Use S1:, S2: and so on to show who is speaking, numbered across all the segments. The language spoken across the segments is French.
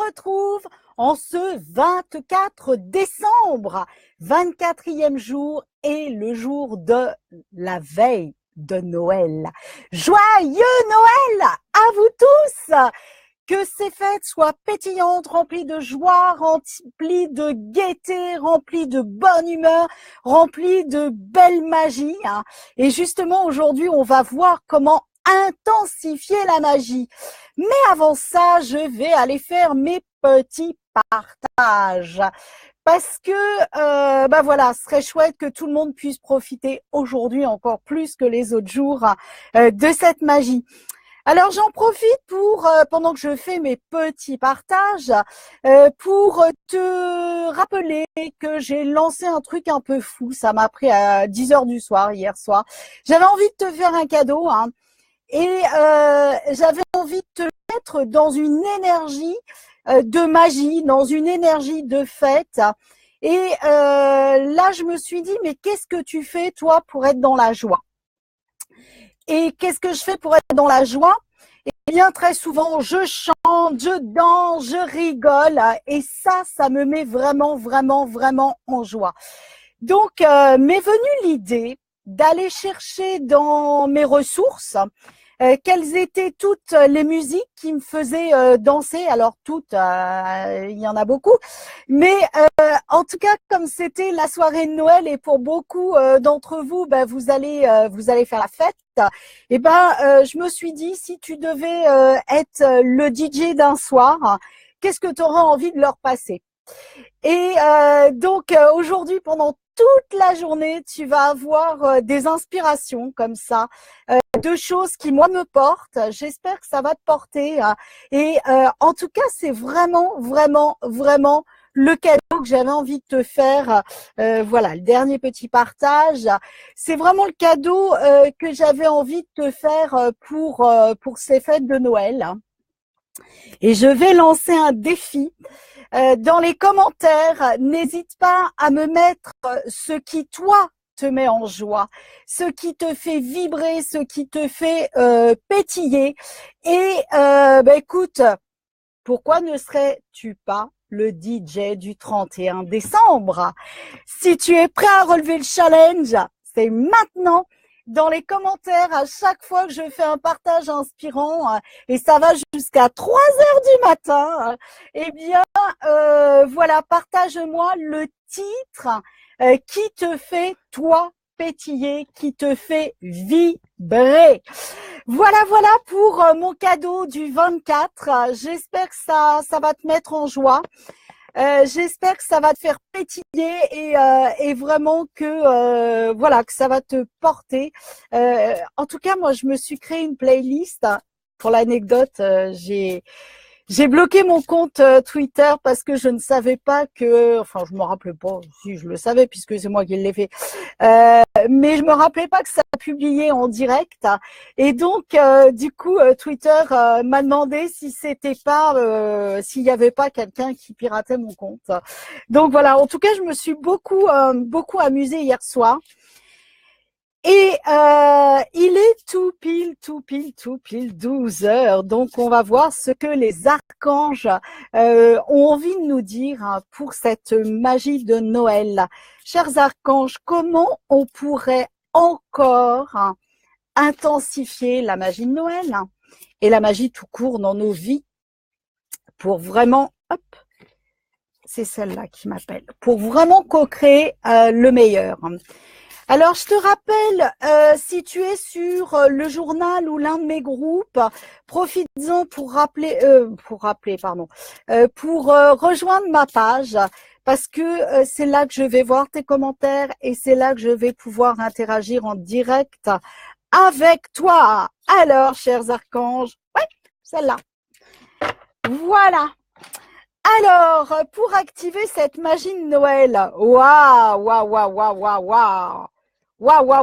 S1: retrouve en ce 24 décembre, 24e jour et le jour de la veille de Noël. Joyeux Noël à vous tous! Que ces fêtes soient pétillantes, remplies de joie, remplies de gaieté, remplies de bonne humeur, remplies de belle magie. Et justement, aujourd'hui, on va voir comment intensifier la magie. Mais avant ça, je vais aller faire mes petits partages. Parce que, voilà, ce serait chouette que tout le monde puisse profiter aujourd'hui encore plus que les autres jours de cette magie. Alors, j'en profite pour, pendant que je fais mes petits partages, pour te rappeler que j'ai lancé un truc un peu fou. Ça m'a pris à 10 heures du soir, hier soir. J'avais envie de te faire un cadeau, et j'avais envie de te mettre dans une énergie de magie, dans une énergie de fête. Et là, je me suis dit, mais qu'est-ce que tu fais, toi, pour être dans la joie ? Et qu'est-ce que je fais pour être dans la joie ? Eh bien, très souvent, je chante, je danse, je rigole. Et ça me met vraiment, vraiment, vraiment en joie. Donc, m'est venue l'idée d'aller chercher dans mes ressources quelles étaient toutes les musiques qui me faisaient danser. Alors toutes, il y en a beaucoup, mais en tout cas, comme c'était la soirée de Noël et pour beaucoup d'entre vous, vous allez faire la fête. Et je me suis dit, si tu devais être le DJ d'un soir, qu'est-ce que tu auras envie de leur passer ? Et donc aujourd'hui, pendant toute la journée, tu vas avoir des inspirations comme ça, de choses qui moi me portent. J'espère que ça va te porter. Et en tout cas, c'est vraiment, vraiment, vraiment le cadeau que j'avais envie de te faire. Voilà, le dernier petit partage. C'est vraiment le cadeau que j'avais envie de te faire pour ces fêtes de Noël. Et je vais lancer un défi. Dans les commentaires, n'hésite pas à me mettre ce qui, toi, te met en joie, ce qui te fait vibrer, ce qui te fait pétiller. Et écoute, pourquoi ne serais-tu pas le DJ du 31 décembre ? Si tu es prêt à relever le challenge, c'est maintenant. Dans les commentaires, à chaque fois que je fais un partage inspirant, et ça va jusqu'à 3 heures du matin, eh bien, voilà, partage-moi le titre qui te fait, toi, pétiller, qui te fait vibrer. Voilà pour mon cadeau du 24. J'espère que ça va te mettre en joie. J'espère que ça va te faire pétiller et vraiment que que ça va te porter. En tout cas, moi, je me suis créé une playlist. Pour l'anecdote, j'ai bloqué mon compte Twitter parce que je ne savais pas enfin, je me rappelais pas, si je le savais puisque c'est moi qui l'ai fait, mais je me rappelais pas que ça publiait en direct. Et donc, du coup, Twitter m'a demandé si c'était pas, s'il y avait pas quelqu'un qui piratait mon compte. Donc voilà. En tout cas, je me suis beaucoup amusée hier soir. Et il est tout pile 12 heures. Donc, on va voir ce que les archanges ont envie de nous dire pour cette magie de Noël. Chers archanges, comment on pourrait encore intensifier la magie de Noël et la magie tout court dans nos vies pour vraiment, c'est celle-là qui m'appelle, pour vraiment co-créer le meilleur. Alors, je te rappelle, si tu es sur le journal ou l'un de mes groupes, profites-en pour rejoindre ma page parce que c'est là que je vais voir tes commentaires et c'est là que je vais pouvoir interagir en direct avec toi. Alors, chers archanges, celle-là. Voilà. Alors, pour activer cette magie de Noël, waouh. Wouhou!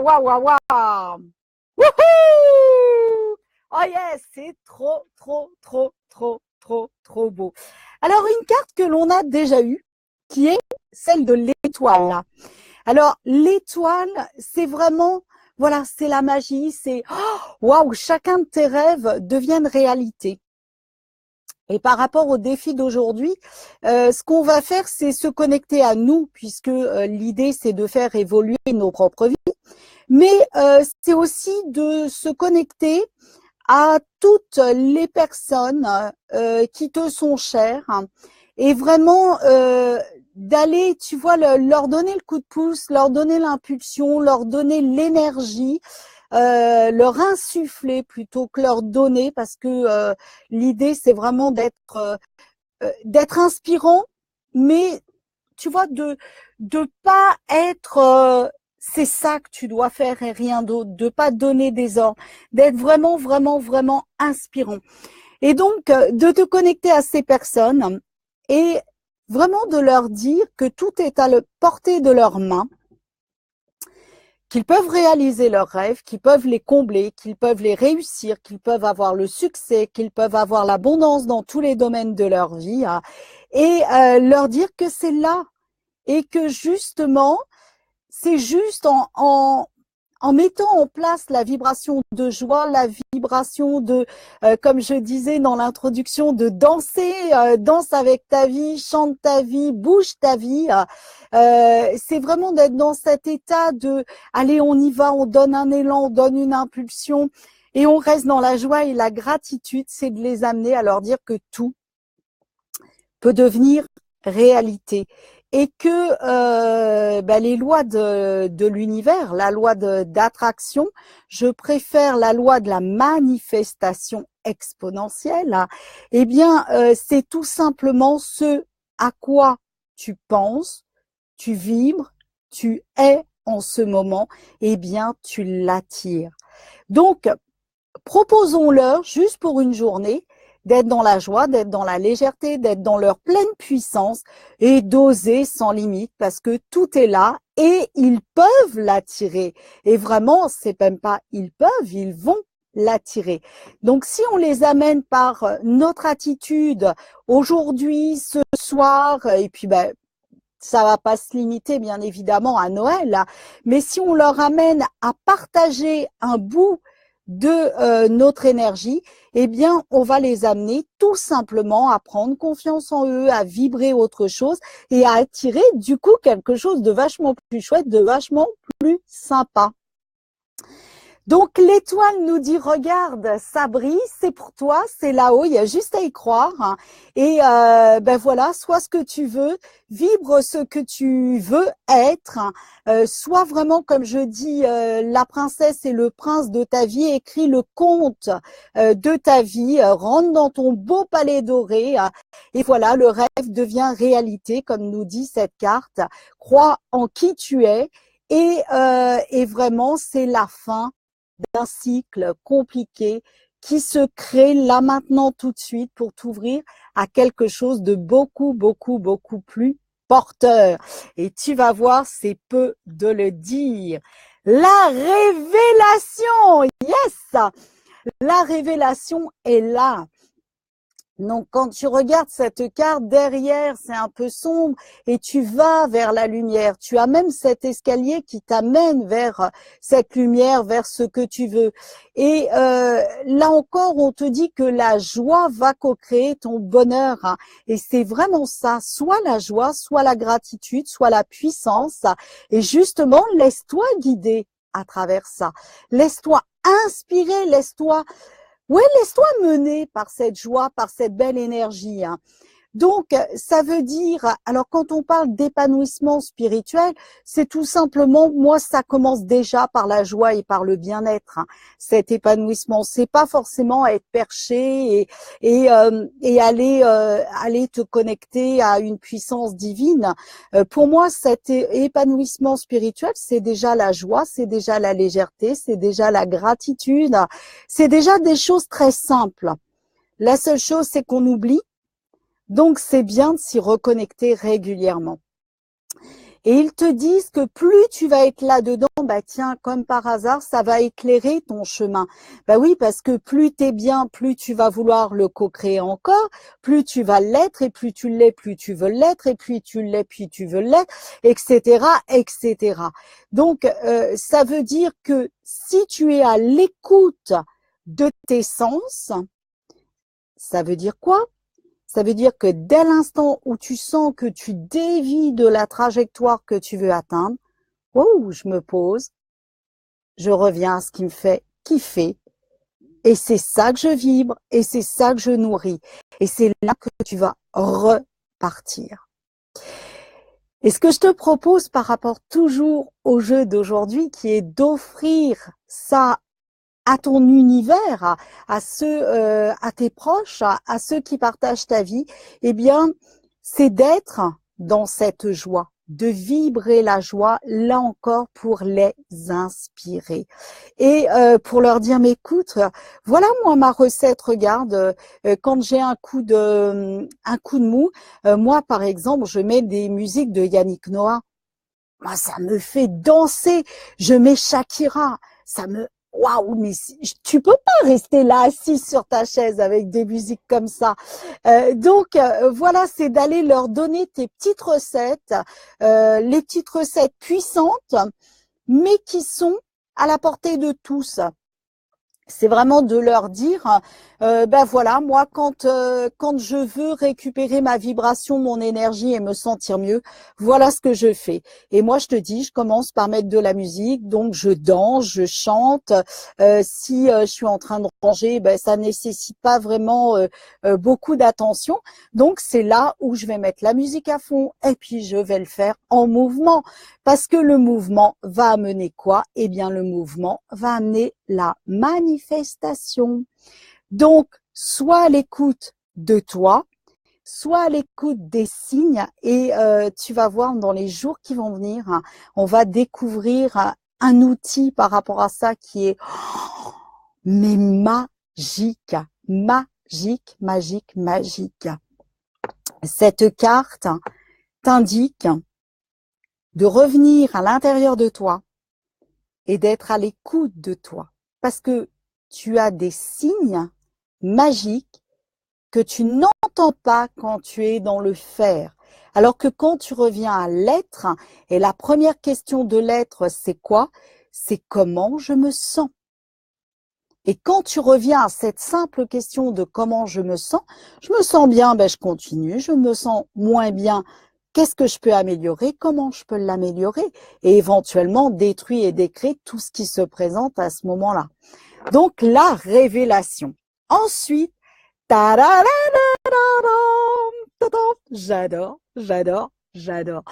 S1: Oh yes, c'est trop beau. Alors, une carte que l'on a déjà eue, qui est celle de l'étoile. Alors, l'étoile, c'est vraiment, voilà, c'est la magie, c'est, waouh, chacun de tes rêves deviennent réalité. Et par rapport au défi d'aujourd'hui, ce qu'on va faire, c'est se connecter à nous, puisque l'idée, c'est de faire évoluer nos propres vies. Mais c'est aussi de se connecter à toutes les personnes qui te sont chères, hein, et vraiment d'aller, tu vois, leur donner le coup de pouce, leur donner l'impulsion, leur donner l'énergie, leur insuffler plutôt que leur donner, parce que l'idée c'est vraiment d'être inspirant, mais tu vois, de pas être c'est ça que tu dois faire et rien d'autre, de pas donner des ordres, d'être vraiment, vraiment, vraiment inspirant. Et donc, de te connecter à ces personnes et vraiment de leur dire que tout est à la portée de leurs mains, qu'ils peuvent réaliser leurs rêves, qu'ils peuvent les combler, qu'ils peuvent les réussir, qu'ils peuvent avoir le succès, qu'ils peuvent avoir l'abondance dans tous les domaines de leur vie, hein, et leur dire que c'est là et que justement, c'est juste en mettant en place la vibration de joie, la vibration de, comme je disais dans l'introduction, de danser, danse avec ta vie, chante ta vie, bouge ta vie. C'est vraiment d'être dans cet état de, allez, on y va, on donne un élan, on donne une impulsion et on reste dans la joie et la gratitude, c'est de les amener à leur dire que tout peut devenir réalité et que les lois de l'univers, la loi d'attraction, je préfère la loi de la manifestation exponentielle, hein, eh bien, c'est tout simplement ce à quoi tu penses, tu vibres, tu es en ce moment, eh bien, tu l'attires. Donc, proposons-leur, juste pour une journée, d'être dans la joie, d'être dans la légèreté, d'être dans leur pleine puissance et d'oser sans limite parce que tout est là et ils peuvent l'attirer. Et vraiment, c'est même pas ils peuvent, ils vont l'attirer. Donc, si on les amène par notre attitude aujourd'hui, ce soir, et puis ça va pas se limiter bien évidemment à Noël, hein, mais si on leur amène à partager un bout de notre énergie, eh bien, on va les amener tout simplement à prendre confiance en eux, à vibrer autre chose et à attirer du coup quelque chose de vachement plus chouette, de vachement plus sympa. Donc l'étoile nous dit regarde, ça brille, c'est pour toi, c'est là-haut, il y a juste à y croire, hein. Et voilà, sois ce que tu veux, vibre ce que tu veux être, hein. Sois vraiment comme je dis la princesse et le prince de ta vie, écris le conte de ta vie, rentre dans ton beau palais doré, hein. Et voilà, le rêve devient réalité comme nous dit cette carte. Crois en qui tu es et vraiment c'est la fin d'un cycle compliqué qui se crée là maintenant tout de suite pour t'ouvrir à quelque chose de beaucoup, beaucoup, beaucoup plus porteur. Et tu vas voir, c'est peu de le dire. La révélation, yes! La révélation est là. Donc, quand tu regardes cette carte, derrière, c'est un peu sombre et tu vas vers la lumière. Tu as même cet escalier qui t'amène vers cette lumière, vers ce que tu veux. Et là encore, on te dit que la joie va co-créer ton bonheur, hein. Et c'est vraiment ça, soit la joie, soit la gratitude, soit la puissance. Et justement, laisse-toi guider à travers ça. Laisse-toi inspirer, laisse-toi mener par cette joie, par cette belle énergie, hein. Donc, ça veut dire, alors quand on parle d'épanouissement spirituel, c'est tout simplement, moi, ça commence déjà par la joie et par le bien-être, hein. Cet épanouissement, c'est pas forcément être perché et aller te connecter à une puissance divine. Pour moi, cet épanouissement spirituel, c'est déjà la joie, c'est déjà la légèreté, c'est déjà la gratitude, c'est déjà des choses très simples. La seule chose, c'est qu'on oublie. Donc, c'est bien de s'y reconnecter régulièrement. Et ils te disent que plus tu vas être là-dedans, tiens, comme par hasard, ça va éclairer ton chemin. Oui, parce que plus t'es bien, plus tu vas vouloir le co-créer encore, plus tu vas l'être, et plus tu l'es, plus tu veux l'être, et plus tu l'es, puis tu veux l'être, etc., etc. Donc, ça veut dire que si tu es à l'écoute de tes sens, ça veut dire quoi? Ça veut dire que dès l'instant où tu sens que tu dévies de la trajectoire que tu veux atteindre, oh, je me pose, je reviens à ce qui me fait kiffer. Et c'est ça que je vibre et c'est ça que je nourris. Et c'est là que tu vas repartir. Et ce que je te propose par rapport toujours au jeu d'aujourd'hui, qui est d'offrir ça à ton univers, à tes proches, à ceux qui partagent ta vie, eh bien, c'est d'être dans cette joie, de vibrer la joie, là encore, pour les inspirer. Et pour leur dire, mais écoute, voilà moi ma recette, regarde, quand j'ai un coup de mou, moi par exemple, je mets des musiques de Yannick Noah. Moi, ça me fait danser. Je mets Shakira. Ça me, waouh, mais tu peux pas rester là assis sur ta chaise avec des musiques comme ça. Donc voilà, c'est d'aller leur donner tes petites recettes, les petites recettes puissantes, mais qui sont à la portée de tous. C'est vraiment de leur dire, ben voilà, moi quand je veux récupérer ma vibration, mon énergie et me sentir mieux, voilà ce que je fais. Et moi je te dis, je commence par mettre de la musique, donc je danse, je chante. Si je suis en train de ranger, ben ça nécessite pas vraiment beaucoup d'attention. Donc c'est là où je vais mettre la musique à fond et puis je vais le faire en mouvement. Parce que le mouvement va amener quoi? Eh bien, le mouvement va amener la manifestation. Donc, sois à l'écoute de toi, sois à l'écoute des signes et tu vas voir dans les jours qui vont venir, on va découvrir un outil par rapport à ça qui est mais magique, magique, magique, magique. Cette carte t'indique de revenir à l'intérieur de toi et d'être à l'écoute de toi. Parce que tu as des signes magiques que tu n'entends pas quand tu es dans le faire. Alors que quand tu reviens à l'être, et la première question de l'être, c'est quoi? C'est comment je me sens. Et quand tu reviens à cette simple question de comment je me sens bien, ben je continue, je me sens moins bien, qu'est-ce que je peux améliorer? Comment je peux l'améliorer? Et éventuellement détruire et décrire tout ce qui se présente à ce moment-là. Donc, la révélation. Ensuite, j'adore, j'adore, j'adore.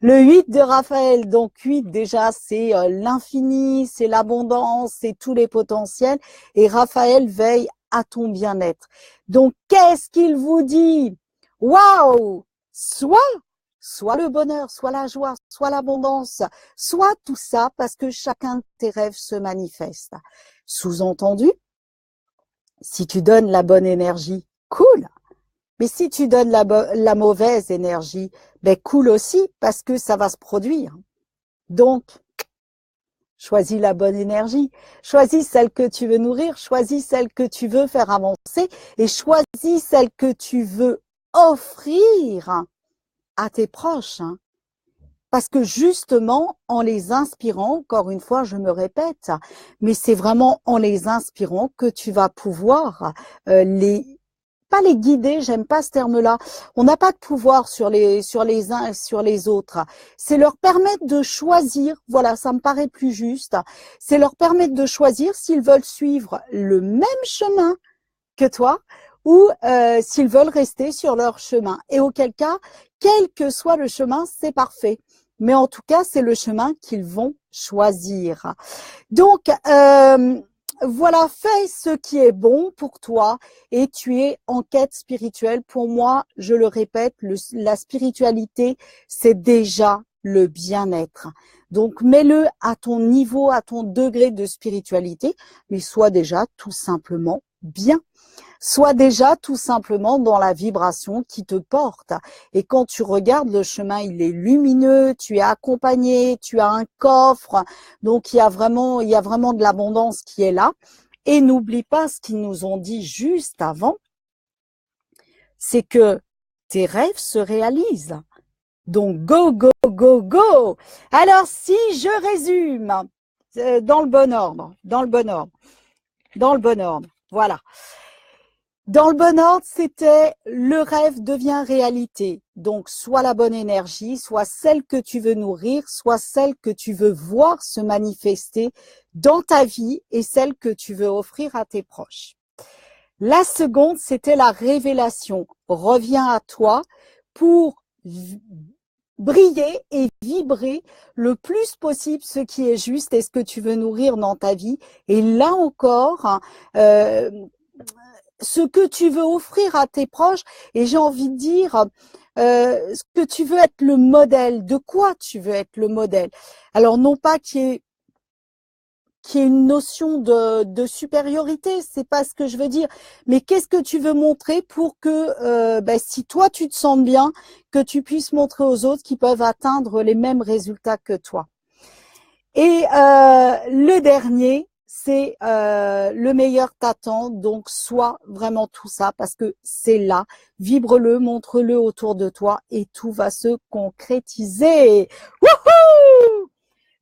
S1: Le 8 de Raphaël, donc 8 déjà, c'est l'infini, c'est l'abondance, c'est tous les potentiels. Et Raphaël veille à ton bien-être. Donc, qu'est-ce qu'il vous dit? Waouh! Soit le bonheur, soit la joie, soit l'abondance, soit tout ça parce que chacun de tes rêves se manifeste. Sous-entendu, si tu donnes la bonne énergie, cool. Mais si tu donnes la mauvaise énergie, ben cool aussi parce que ça va se produire. Donc, choisis la bonne énergie, choisis celle que tu veux nourrir, choisis celle que tu veux faire avancer et choisis celle que tu veux offrir à tes proches. Parce que justement, en les inspirant, encore une fois, je me répète, mais c'est vraiment en les inspirant que tu vas pouvoir pas les guider, j'aime pas ce terme-là. On n'a pas de pouvoir sur les uns et sur les autres. C'est leur permettre de choisir, voilà, ça me paraît plus juste, c'est leur permettre de choisir s'ils veulent suivre le même chemin que toi ou s'ils veulent rester sur leur chemin. Et auquel cas, quel que soit le chemin, c'est parfait. Mais en tout cas, c'est le chemin qu'ils vont choisir. Donc, voilà, fais ce qui est bon pour toi et tu es en quête spirituelle. Pour moi, je le répète, la spiritualité, c'est déjà le bien-être. Donc, mets-le à ton niveau, à ton degré de spiritualité, mais sois déjà tout simplement bien. Sois déjà tout simplement dans la vibration qui te porte. Et quand tu regardes le chemin, il est lumineux, tu es accompagné, tu as un coffre, donc il y a vraiment de l'abondance qui est là. Et n'oublie pas ce qu'ils nous ont dit juste avant, c'est que tes rêves se réalisent. Donc go, go, go, go. Alors si je résume dans le bon ordre, voilà. Dans le bon ordre, c'était le rêve devient réalité. Donc, soit la bonne énergie, soit celle que tu veux nourrir, soit celle que tu veux voir se manifester dans ta vie et celle que tu veux offrir à tes proches. La seconde, c'était la révélation. Reviens à toi pour briller et vibrer le plus possible ce qui est juste et ce que tu veux nourrir dans ta vie. Et là encore, ce que tu veux offrir à tes proches, et j'ai envie de dire, ce que tu veux être le modèle, de quoi tu veux être le modèle. Alors non pas qu'il y ait une notion de supériorité, c'est pas ce que je veux dire, mais qu'est-ce que tu veux montrer pour que si toi tu te sens bien, que tu puisses montrer aux autres qui peuvent atteindre les mêmes résultats que toi. Et le dernier, c'est le meilleur t'attend, donc sois vraiment tout ça parce que c'est là, vibre-le, montre-le autour de toi et tout va se concrétiser. Wouhou!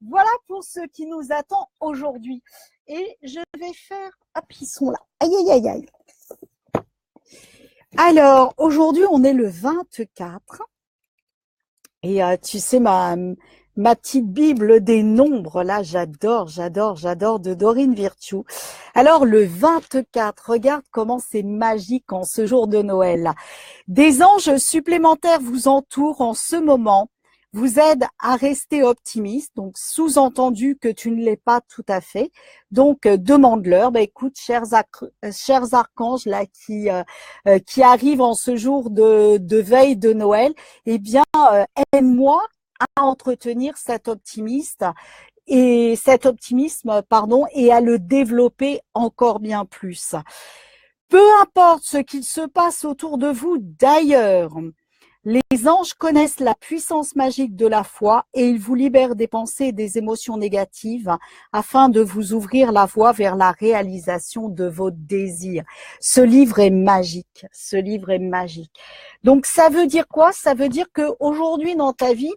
S1: Voilà pour ce qui nous attend aujourd'hui. Et je vais faire, hop, ils sont là. Aïe, aïe, aïe, aïe. Alors, aujourd'hui, on est le 24. Et tu sais, ma petite Bible des nombres, là, j'adore de Dorine Virtue. Alors, le 24, regarde comment c'est magique en ce jour de Noël. Des anges supplémentaires vous entourent en ce moment, vous aident à rester optimiste, donc sous-entendu que tu ne l'es pas tout à fait. Donc, demande-leur, écoute, chers archanges là qui arrivent en ce jour de veille de Noël, eh bien, aide-moi à entretenir cet optimisme et à le développer encore bien plus. Peu importe ce qu'il se passe autour de vous d'ailleurs, les anges connaissent la puissance magique de la foi et ils vous libèrent des pensées et des émotions négatives afin de vous ouvrir la voie vers la réalisation de vos désirs. Ce livre est magique. Ce livre est magique. Donc, ça veut dire quoi? Ça veut dire qu'aujourd'hui dans ta vie,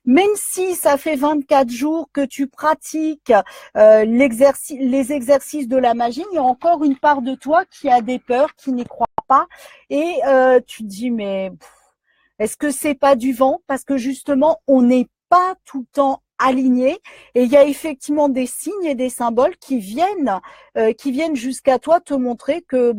S1: même si ça fait 24 jours que tu pratiques les exercices de la magie, il y a encore une part de toi qui a des peurs, qui n'y croit pas. Et tu te dis, mais est-ce que c'est pas du vent? Parce que justement, on n'est pas tout le temps aligné et il y a effectivement des signes et des symboles qui viennent jusqu'à toi te montrer que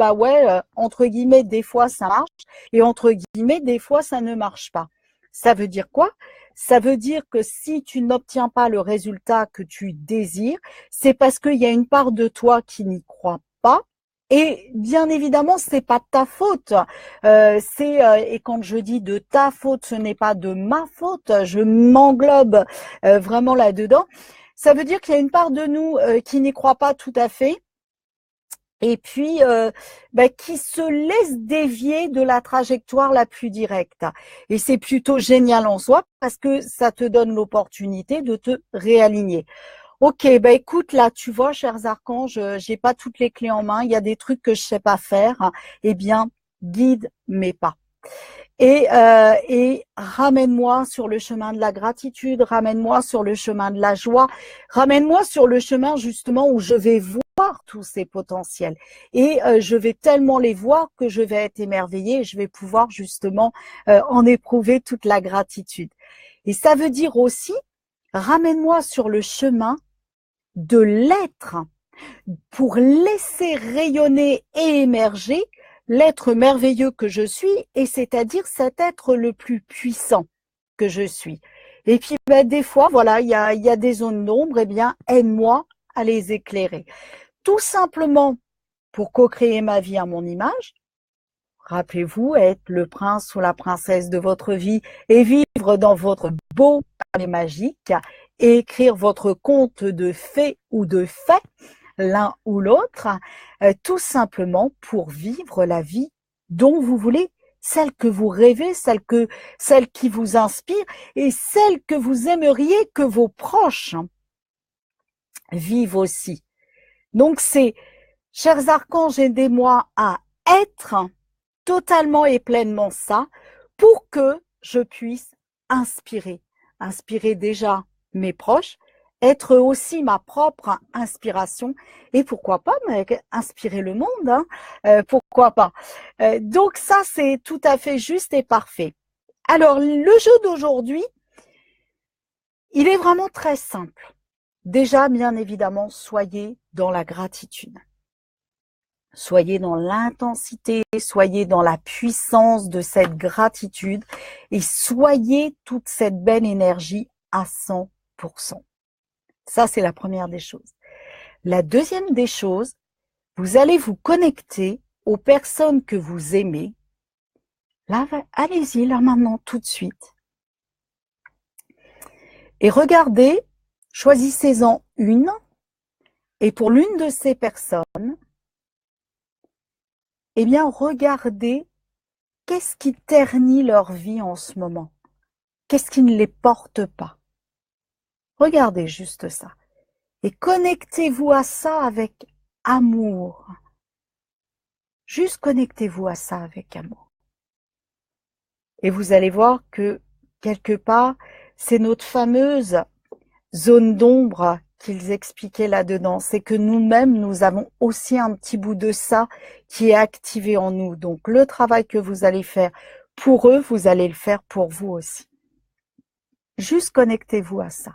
S1: entre guillemets des fois ça marche et entre guillemets des fois ça ne marche pas. Ça veut dire quoi? Ça veut dire que si tu n'obtiens pas le résultat que tu désires, c'est parce qu'il y a une part de toi qui n'y croit pas. Et bien évidemment, c'est pas de ta faute. Et quand je dis de ta faute, ce n'est pas de ma faute. Je m'englobe vraiment là-dedans. Ça veut dire qu'il y a une part de nous qui n'y croit pas tout à fait. Et puis, qui se laisse dévier de la trajectoire la plus directe. Et c'est plutôt génial en soi parce que ça te donne l'opportunité de te réaligner. Ok, écoute, là, tu vois, chers archanges, j'ai pas toutes les clés en main, il y a des trucs que je sais pas faire. Eh bien, guide mes pas. Et ramène-moi sur le chemin de la gratitude, ramène-moi sur le chemin de la joie, ramène-moi sur le chemin justement où je vais voir tous ces potentiels. Et je vais tellement les voir que je vais être émerveillée et je vais pouvoir justement en éprouver toute la gratitude. Et ça veut dire aussi, ramène-moi sur le chemin de l'être pour laisser rayonner et émerger l'être merveilleux que je suis, et c'est-à-dire cet être le plus puissant que je suis. Et puis, des fois, voilà, il y a des zones d'ombre, eh bien, aide-moi à les éclairer. Tout simplement pour co-créer ma vie à mon image. Rappelez-vous, être le prince ou la princesse de votre vie et vivre dans votre beau palais magique et écrire votre conte de fées ou de faits, l'un ou l'autre, tout simplement pour vivre la vie dont vous voulez, celle que vous rêvez, celle qui vous inspire et celle que vous aimeriez que vos proches vivent aussi. Donc c'est, chers archanges, aidez-moi à être totalement et pleinement ça pour que je puisse inspirer déjà mes proches, être aussi ma propre inspiration et pourquoi pas inspirer le monde, hein, pourquoi pas. Donc ça, c'est tout à fait juste et parfait. Alors, le jeu d'aujourd'hui, il est vraiment très simple. Déjà, bien évidemment, soyez dans la gratitude. Soyez dans l'intensité, soyez dans la puissance de cette gratitude et soyez toute cette belle énergie à 100%. Ça, c'est la première des choses. La deuxième des choses, vous allez vous connecter aux personnes que vous aimez. Là, allez-y, là maintenant, tout de suite. Et regardez, choisissez-en une. Et pour l'une de ces personnes, eh bien, regardez qu'est-ce qui ternit leur vie en ce moment. Qu'est-ce qui ne les porte pas. Regardez juste ça. Et connectez-vous à ça avec amour. Juste connectez-vous à ça avec amour. Et vous allez voir que, quelque part, c'est notre fameuse zone d'ombre qu'ils expliquaient là-dedans. C'est que nous-mêmes, nous avons aussi un petit bout de ça qui est activé en nous. Donc, le travail que vous allez faire pour eux, vous allez le faire pour vous aussi. Juste connectez-vous à ça.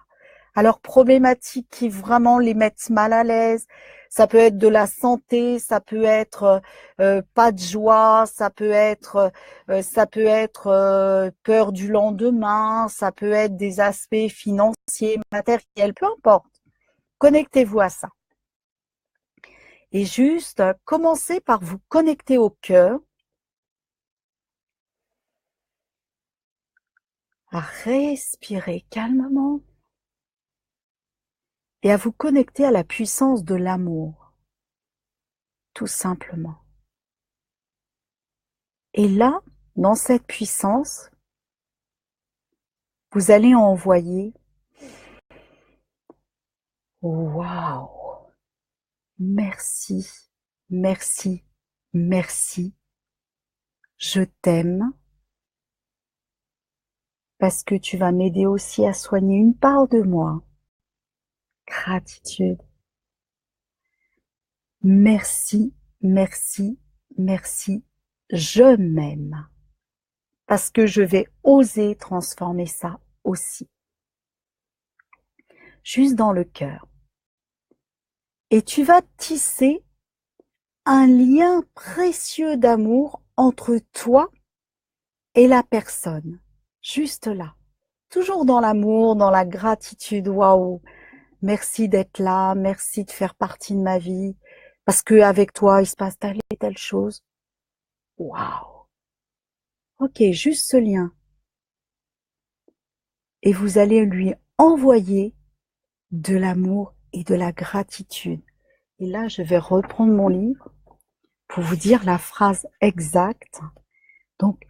S1: Alors, problématiques qui vraiment les mettent mal à l'aise, ça peut être de la santé, ça peut être pas de joie, ça peut être peur du lendemain, ça peut être des aspects financiers, matériels, peu importe. Connectez-vous à ça. Et juste, commencez par vous connecter au cœur, à respirer calmement et à vous connecter à la puissance de l'amour, tout simplement. Et là, dans cette puissance, vous allez envoyer « Waouh, merci, merci, merci, je t'aime parce que tu vas m'aider aussi à soigner une part de moi. Gratitude. Merci, merci, merci, je m'aime parce que je vais oser transformer ça aussi. » Juste dans le cœur. Et tu vas tisser un lien précieux d'amour entre toi et la personne. Juste là. Toujours dans l'amour, dans la gratitude. Waouh! Merci d'être là. Merci de faire partie de ma vie. Parce que avec toi, il se passe telle et telle chose. Waouh! Ok, juste ce lien. Et vous allez lui envoyer de l'amour et de la gratitude. Et là, je vais reprendre mon livre pour vous dire la phrase exacte. Donc,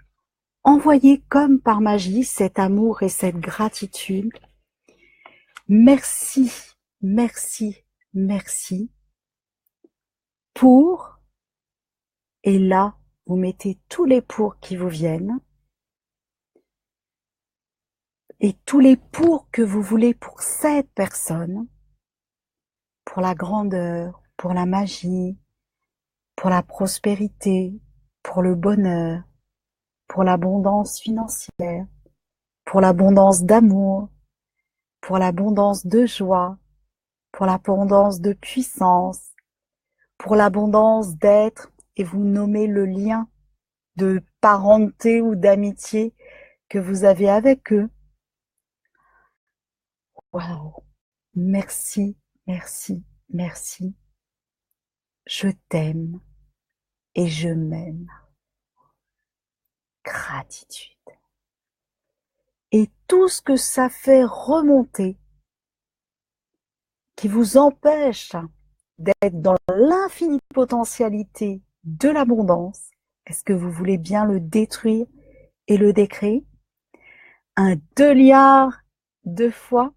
S1: envoyez comme par magie cet amour et cette gratitude. Merci, merci, merci pour, et là, vous mettez tous les pour qui vous viennent et tous les pour que vous voulez pour cette personne, pour la grandeur, pour la magie, pour la prospérité, pour le bonheur, pour l'abondance financière, pour l'abondance d'amour, pour l'abondance de joie, pour l'abondance de puissance, pour l'abondance d'être, et vous nommez le lien de parenté ou d'amitié que vous avez avec eux. Waouh! Merci, merci, merci. Je t'aime et je m'aime. Gratitude. Et tout ce que ça fait remonter, qui vous empêche d'être dans l'infinie potentialité de l'abondance, est-ce que vous voulez bien le détruire et le décréer? Un 2 liards de fois.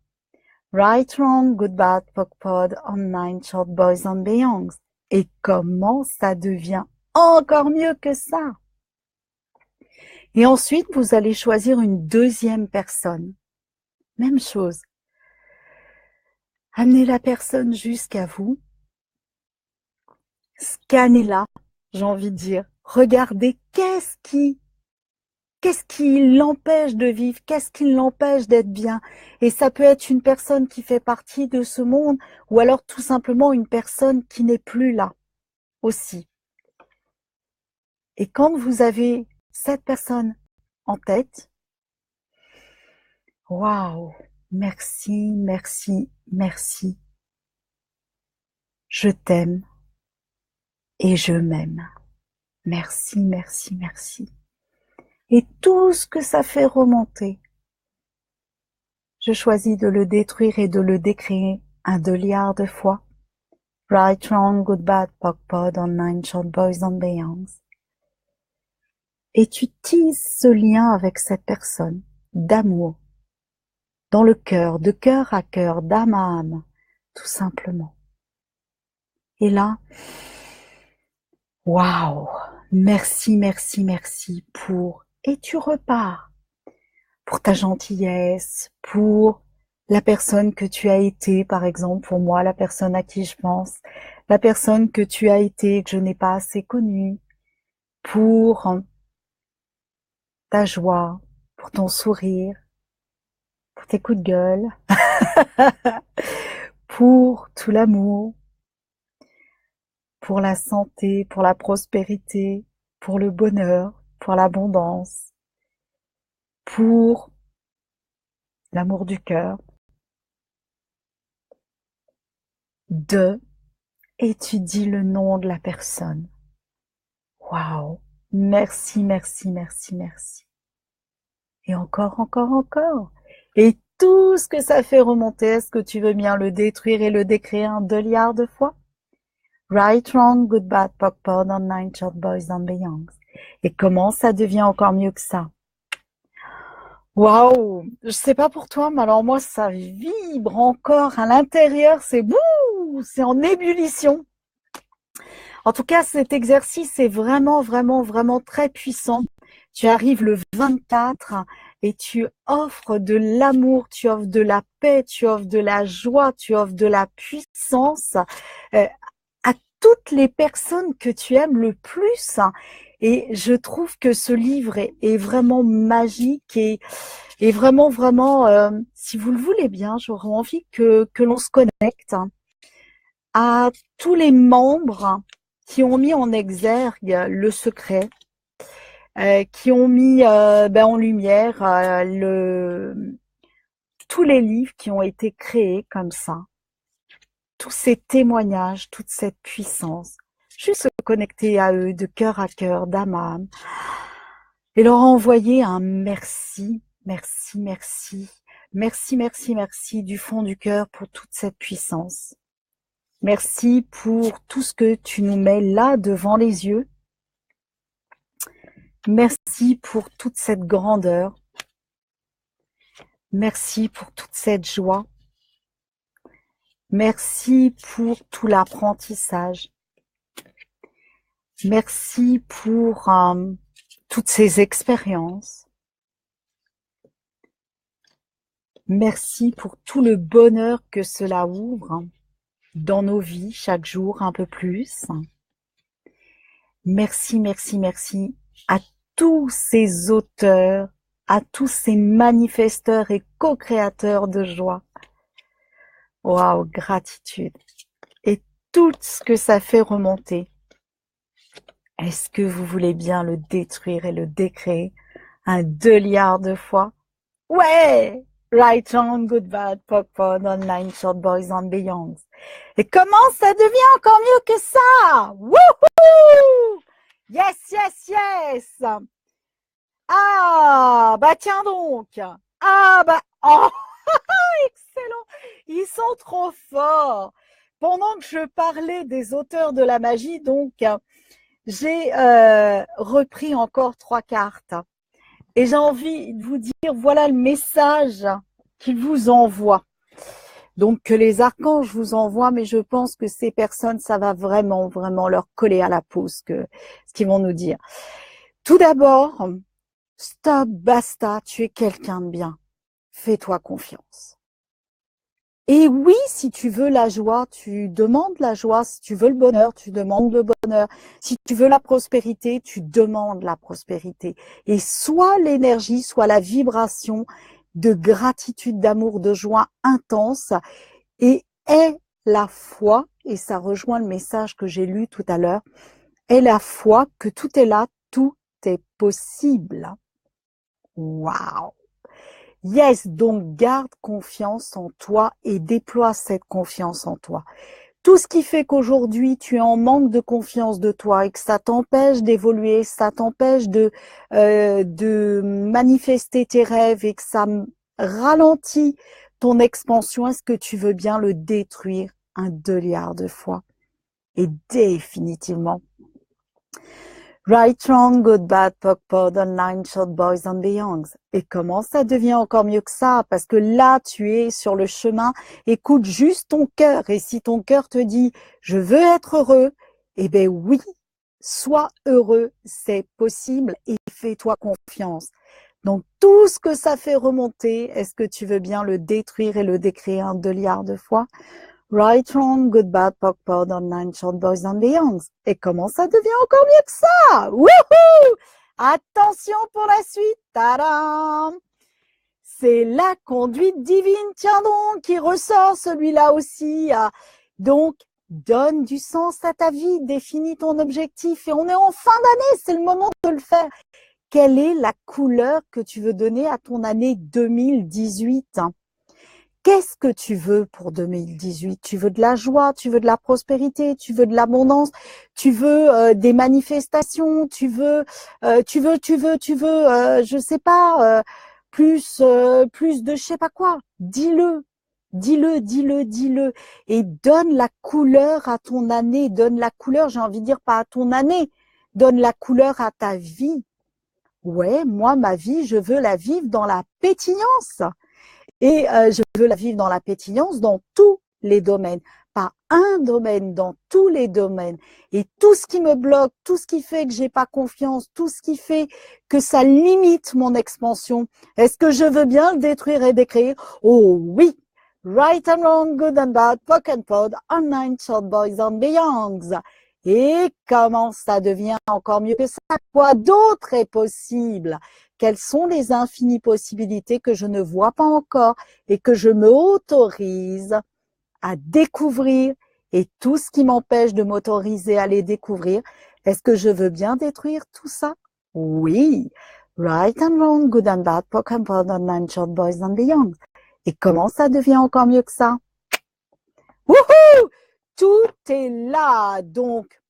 S1: Right, wrong, good, bad, POC, pod, online, short, boys and beyonds. Et comment ça devient encore mieux que ça? Et ensuite, vous allez choisir une deuxième personne. Même chose. Amenez la personne jusqu'à vous. Scannez-la, j'ai envie de dire. Regardez qu'est-ce qui l'empêche de vivre, qu'est-ce qui l'empêche d'être bien. Et ça peut être une personne qui fait partie de ce monde ou alors tout simplement une personne qui n'est plus là aussi. Et quand vous avez cette personne en tête, waouh, merci, merci, merci. Je t'aime et je m'aime. Merci, merci, merci. Et tout ce que ça fait remonter, je choisis de le détruire et de le décréer 1 milliard de fois. Right, wrong, good, bad, POC, POD, online, short boys and beyonds. Et tu tisses ce lien avec cette personne d'amour, dans le cœur, de cœur à cœur, d'âme à âme, tout simplement. Et là, waouh, merci, merci, merci pour, et tu repars, pour ta gentillesse, pour la personne que tu as été, par exemple, pour moi, la personne à qui je pense, la personne que tu as été, que je n'ai pas assez connue, pour ta joie, pour ton sourire, pour tes coups de gueule, pour tout l'amour, pour la santé, pour la prospérité, pour le bonheur, pour l'abondance, pour l'amour du cœur, et tu dis le nom de la personne. Waouh! Merci, merci, merci, merci. Et encore, encore, encore. Et tout ce que ça fait remonter, est-ce que tu veux bien le détruire et le décrire 1 milliard de fois? Right, wrong, good, bad, POC, POD, online, short boys and beyonds. Et comment ça devient encore mieux que ça? Waouh! Je sais pas pour toi, mais alors moi, ça vibre encore à l'intérieur, c'est bouh! C'est en ébullition. En tout cas, cet exercice est vraiment, vraiment, vraiment très puissant. Tu arrives le 24 et tu offres de l'amour, tu offres de la paix, tu offres de la joie, tu offres de la puissance à toutes les personnes que tu aimes le plus. Et je trouve que ce livre est vraiment magique et vraiment, vraiment, si vous le voulez bien, j'aurais envie que l'on se connecte à tous les membres qui ont mis en exergue le secret, qui ont mis en lumière tous les livres qui ont été créés comme ça, tous ces témoignages, toute cette puissance, juste se connecter à eux de cœur à cœur, d'âme à âme, et leur envoyer un merci, merci, merci, merci, merci, merci du fond du cœur pour toute cette puissance. Merci pour tout ce que tu nous mets là devant les yeux. Merci pour toute cette grandeur. Merci pour toute cette joie. Merci pour tout l'apprentissage. Merci pour toutes ces expériences. Merci pour tout le bonheur que cela ouvre dans nos vies chaque jour un peu plus. Merci, merci, merci à tous ces auteurs, à tous ces manifesteurs et co-créateurs de joie. Waouh, gratitude. Et tout ce que ça fait remonter. Est-ce que vous voulez bien le détruire et le décréer 1 milliard de fois? Ouais! Right, wrong, good, bad, POC, POD, online, short boys and beyonds. Et comment ça devient encore mieux que ça? Wouhou! Yes, yes, yes! Ah, bah tiens donc! Ah, bah, oh, excellent! Ils sont trop forts! Pendant que je parlais des auteurs de la magie, donc, j'ai repris encore 3 cartes. Et j'ai envie de vous dire, voilà le message qu'ils vous envoient. Donc, que les archanges vous envoient, mais je pense que ces personnes, ça va vraiment, vraiment leur coller à la peau ce qu'ils vont nous dire. Tout d'abord, stop, basta, tu es quelqu'un de bien. Fais-toi confiance. Et oui, si tu veux la joie, tu demandes la joie. Si tu veux le bonheur, tu demandes le bonheur. Si tu veux la prospérité, tu demandes la prospérité. Et soit l'énergie, soit la vibration de gratitude, d'amour, de joie intense et est la foi, et ça rejoint le message que j'ai lu tout à l'heure, est la foi que tout est là, tout est possible. Waouh! Yes, donc garde confiance en toi et déploie cette confiance en toi. Tout ce qui fait qu'aujourd'hui tu es en manque de confiance de toi et que ça t'empêche d'évoluer, ça t'empêche de manifester tes rêves et que ça ralentit ton expansion, est-ce que tu veux bien le détruire 1 milliard de fois? Et définitivement. Right, wrong, good, bad, POC, pod, online, short boys and beyonds. Et comment ça devient encore mieux que ça? Parce que là, tu es sur le chemin. Écoute juste ton cœur. Et si ton cœur te dit, je veux être heureux, eh ben oui, sois heureux, c'est possible et fais-toi confiance. Donc, tout ce que ça fait remonter, est-ce que tu veux bien le détruire et le décrire 1 milliard de fois? Right, wrong, good, bad, POC, pod, online, short boys and beyonds. Et comment ça devient encore mieux que ça? Wouhou! Attention pour la suite. Tadam! C'est la conduite divine, tiens donc, qui ressort celui-là aussi. Donc, donne du sens à ta vie, définis ton objectif et on est en fin d'année, c'est le moment de le faire. Quelle est la couleur que tu veux donner à ton année 2018? Qu'est-ce que tu veux pour 2018? Tu veux de la joie, tu veux de la prospérité, tu veux de l'abondance, tu veux des manifestations, je sais pas, plus de je sais pas quoi. Dis-le, dis-le. Et donne la couleur à ton année, donne la couleur, j'ai envie de dire pas à ton année, donne la couleur à ta vie. Ouais, moi, ma vie, je veux la vivre dans la pétillance. Et je veux la vivre dans la pétillance dans tous les domaines, pas un domaine, dans tous les domaines. Et tout ce qui me bloque, tout ce qui fait que j'ai pas confiance, tout ce qui fait que ça limite mon expansion, est-ce que je veux bien le détruire et décrire? Oh oui! Right and wrong, good and bad, POC and pod, online, short boys and beyonds. Et comment ça devient encore mieux que ça? Quoi d'autre est possible? Quelles sont les infinies possibilités que je ne vois pas encore et que je me autorise à découvrir et tout ce qui m'empêche de m'autoriser à les découvrir, est-ce que je veux bien détruire tout ça? Oui. Right and wrong, good and bad, POC and pod, online, short boys and beyond. Et comment ça devient encore mieux que ça? Wouhou! Tout est là. Donc,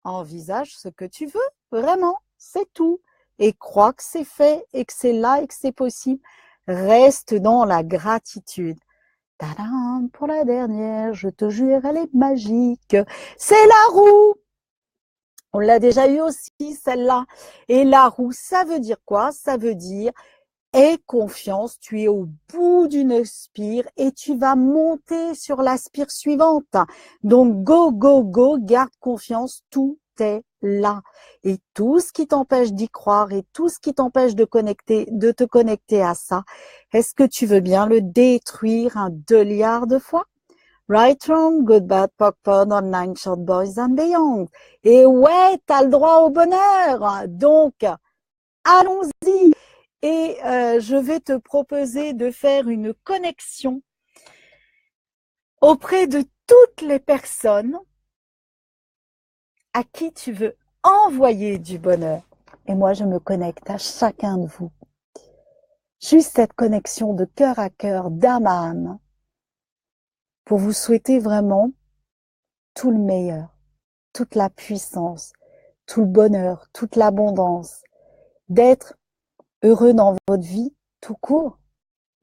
S1: envisage ce que tu veux. Vraiment, c'est tout. Et crois que c'est fait et que c'est là et que c'est possible. Reste dans la gratitude. Tadam, pour la dernière, je te jure, elle est magique. C'est la roue. On l'a déjà eu aussi, celle-là. Et la roue, ça veut dire quoi? Ça veut dire aie confiance, tu es au bout d'une spire et tu vas monter sur la spire suivante. Donc, go, go, go, garde confiance, tout est là. Et tout ce qui t'empêche d'y croire et tout ce qui t'empêche de te connecter à ça, est-ce que tu veux bien le détruire 1 milliard de fois? Right, wrong, good, bad, POC, pod, online, short boys and beyond. Et ouais, t'as le droit au bonheur. Donc, allons-y. Et je vais te proposer de faire une connexion auprès de toutes les personnes à qui tu veux envoyer du bonheur. Et moi, je me connecte à chacun de vous. Juste cette connexion de cœur à cœur, d'âme à âme, pour vous souhaiter vraiment tout le meilleur, toute la puissance, tout le bonheur, toute l'abondance, d'être heureux dans votre vie tout court,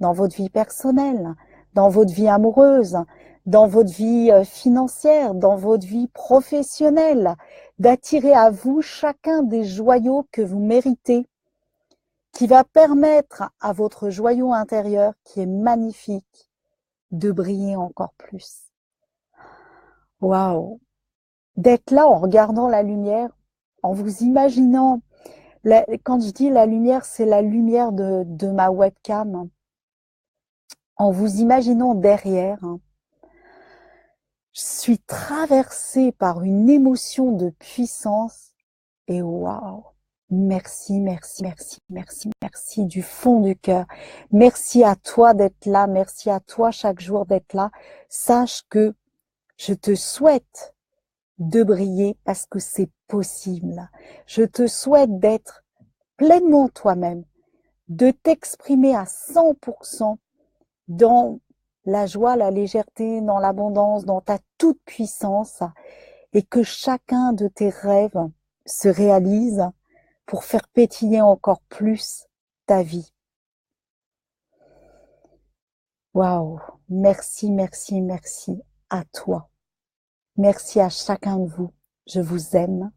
S1: dans votre vie personnelle, dans votre vie amoureuse, dans votre vie financière, dans votre vie professionnelle, d'attirer à vous chacun des joyaux que vous méritez, qui va permettre à votre joyau intérieur, qui est magnifique, de briller encore plus. Waouh! D'être là en regardant la lumière, en vous imaginant, quand je dis la lumière, c'est la lumière de ma webcam. en vous imaginant derrière, hein, je suis traversée par une émotion de puissance et waouh! Merci, merci, merci, merci, merci du fond du cœur. Merci à toi d'être là. Merci à toi chaque jour d'être là. Sache que je te souhaite de briller parce que c'est possible. Je te souhaite d'être pleinement toi-même, de t'exprimer à 100% dans la joie, la légèreté, dans l'abondance, dans ta toute puissance et que chacun de tes rêves se réalise pour faire pétiller encore plus ta vie. Waouh! Merci, merci, merci à toi. Merci à chacun de vous. Je vous aime.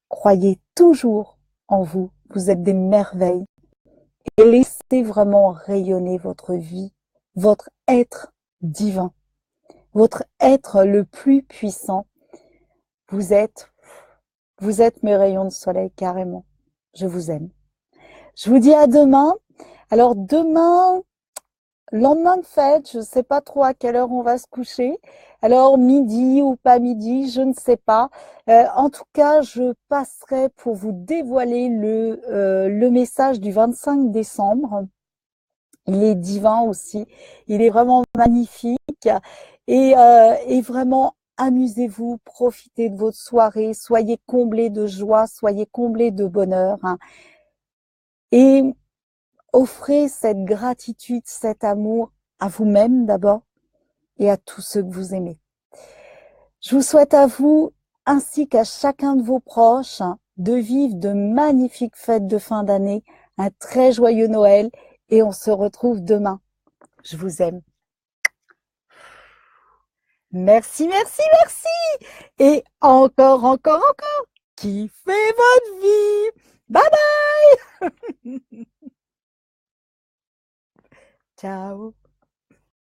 S1: Croyez toujours en vous. Vous êtes des merveilles. Et laissez vraiment rayonner votre vie, votre être divin, votre être le plus puissant. Vous êtes mes rayons de soleil carrément. Je vous aime. Je vous dis à demain. Alors demain, lendemain de fête, je ne sais pas trop à quelle heure on va se coucher. Alors midi ou pas midi, je ne sais pas. En tout cas, je passerai pour vous dévoiler le message du 25 décembre. Il est divin aussi. Il est vraiment magnifique. Et vraiment, amusez-vous, profitez de votre soirée, soyez comblés de joie, soyez comblés de bonheur. Hein. Et offrez cette gratitude, cet amour à vous-même d'abord et à tous ceux que vous aimez. Je vous souhaite à vous, ainsi qu'à chacun de vos proches, de vivre de magnifiques fêtes de fin d'année, un très joyeux Noël et on se retrouve demain. Je vous aime. Merci, merci, merci. Et encore, encore, encore. Kiffez votre vie. Bye bye. Ciao.